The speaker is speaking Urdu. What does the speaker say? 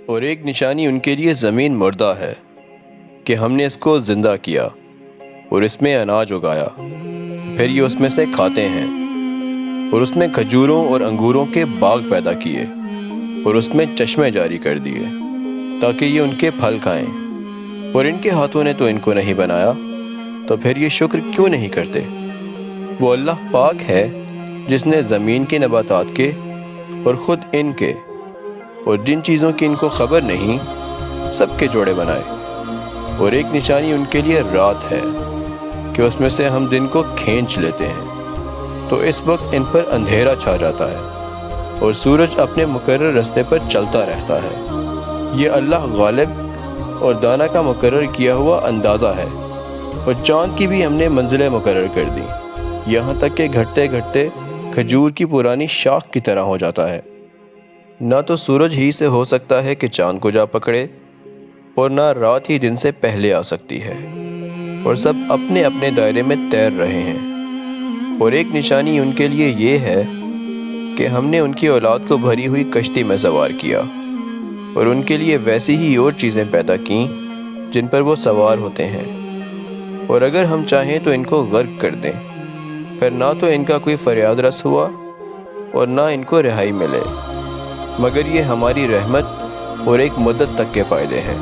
اور ایک نشانی ان کے لیے زمین مردہ ہے کہ ہم نے اس کو زندہ کیا اور اس میں اناج اگایا، پھر یہ اس میں سے کھاتے ہیں، اور اس میں کھجوروں اور انگوروں کے باغ پیدا کیے اور اس میں چشمے جاری کر دیے تاکہ یہ ان کے پھل کھائیں، اور ان کے ہاتھوں نے تو ان کو نہیں بنایا، تو پھر یہ شکر کیوں نہیں کرتے؟ وہ اللہ پاک ہے جس نے زمین کے نباتات کے اور خود ان کے اور جن چیزوں کی ان کو خبر نہیں سب کے جوڑے بنائے۔ اور ایک نشانی ان کے لیے رات ہے کہ اس میں سے ہم دن کو کھینچ لیتے ہیں، تو اس وقت ان پر اندھیرا چھا جاتا ہے اور سورج اپنے مقرر رستے پر چلتا رہتا ہے۔ یہ اللہ غالب اور دانا کا مقرر کیا ہوا اندازہ ہے، اور چاند کی بھی ہم نے منزلیں مقرر کر دی، یہاں تک کہ گھٹتے گھٹتے کھجور کی پرانی شاخ کی طرح ہو جاتا ہے۔ نہ تو سورج ہی سے ہو سکتا ہے کہ چاند کو جا پکڑے، اور نہ رات ہی دن سے پہلے آ سکتی ہے، اور سب اپنے اپنے دائرے میں تیر رہے ہیں۔ اور ایک نشانی ان کے لیے یہ ہے کہ ہم نے ان کی اولاد کو بھری ہوئی کشتی میں سوار کیا، اور ان کے لیے ویسی ہی اور چیزیں پیدا کیں جن پر وہ سوار ہوتے ہیں، اور اگر ہم چاہیں تو ان کو غرق کر دیں، پھر نہ تو ان کا کوئی فریاد رس ہوا اور نہ ان کو رہائی ملے، مگر یہ ہماری رحمت اور ایک مدت تک کے فائدے ہیں۔